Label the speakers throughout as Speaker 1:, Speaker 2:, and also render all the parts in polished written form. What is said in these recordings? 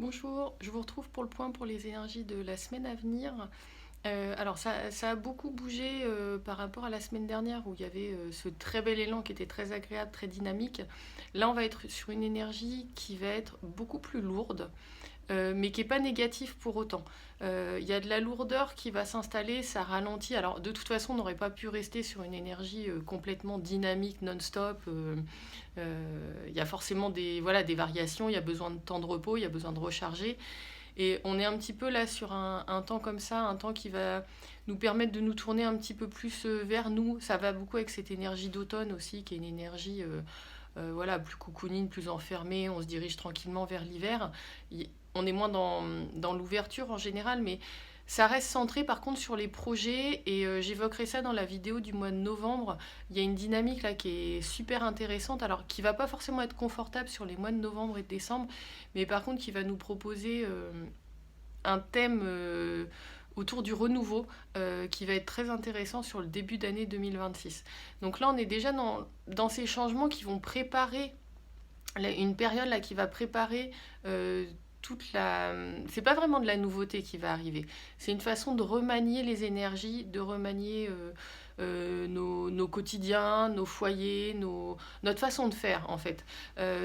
Speaker 1: Bonjour, je vous retrouve pour le point pour les énergies de la semaine à venir. Alors ça a beaucoup bougé par rapport à la semaine dernière où il y avait ce très bel élan qui était très agréable, très dynamique. Là, on va être sur une énergie qui va être beaucoup plus lourde, mais qui n'est pas négative pour autant. Il y a de la lourdeur qui va s'installer, ça ralentit. Alors de toute façon, on n'aurait pas pu rester sur une énergie complètement dynamique, non-stop. Il y a forcément des variations, il y a besoin de temps de repos, il y a besoin de recharger. Et on est un petit peu là sur un temps comme ça, un temps qui va nous permettre de nous tourner un petit peu plus vers nous. Ça va beaucoup avec cette énergie d'automne aussi, qui est une énergie plus cocooning, plus enfermée. On se dirige tranquillement vers l'hiver. On est moins dans l'ouverture en général, mais ça reste centré par contre sur les projets et j'évoquerai ça dans la vidéo du mois de novembre. Il y a une dynamique là qui est super intéressante, alors qui va pas forcément être confortable sur les mois de novembre et de décembre, mais par contre qui va nous proposer un thème autour du renouveau qui va être très intéressant sur le début d'année 2026. Donc là on est déjà dans ces changements qui vont préparer une période là qui va préparer toute la... C'est pas vraiment de la nouveauté qui va arriver. C'est une façon de remanier les énergies, de remanier nos quotidiens, nos foyers, notre façon de faire en fait.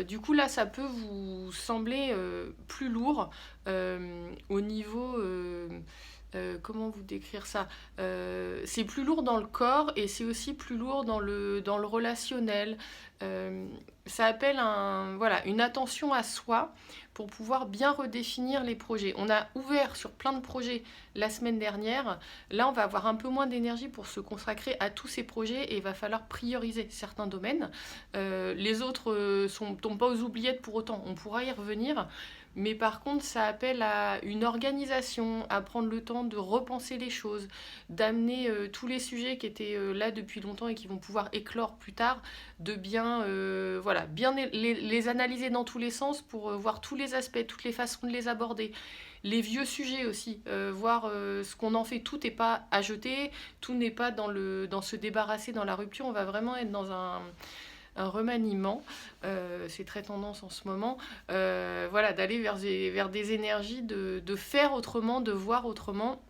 Speaker 1: Du coup là, ça peut vous sembler plus lourd au niveau... comment vous décrire ça? C'est plus lourd dans le corps et c'est aussi plus lourd dans le relationnel. Ça appelle une attention à soi pour pouvoir bien redéfinir les projets. On a ouvert sur plein de projets la semaine dernière. Là, on va avoir un peu moins d'énergie pour se consacrer à tous ces projets et il va falloir prioriser certains domaines. Les autres ne tombent pas aux oubliettes pour autant. On pourra y revenir. Mais par contre, ça appelle à une organisation, à prendre le temps de repenser les choses, d'amener tous les sujets qui étaient là depuis longtemps et qui vont pouvoir éclore plus tard, de bien les analyser dans tous les sens pour voir tous les aspects, toutes les façons de les aborder. Les vieux sujets aussi, voir ce qu'on en fait. Tout n'est pas à jeter, tout n'est pas dans se débarrasser, dans la rupture. On va vraiment être dans un remaniement, c'est très tendance en ce moment, d'aller vers des énergies, de faire autrement, de voir autrement.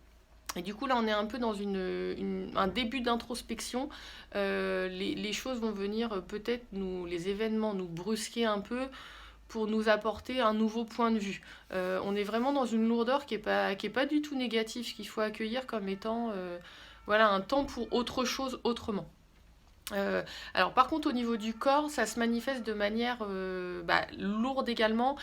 Speaker 1: Et du coup, là, on est un peu dans un début d'introspection. Les choses vont venir peut-être les événements nous brusquer un peu pour nous apporter un nouveau point de vue. On est vraiment dans une lourdeur qui est pas du tout négative, qu'il faut accueillir comme étant un temps pour autre chose autrement. Alors par contre au niveau du corps, ça se manifeste de manière lourde également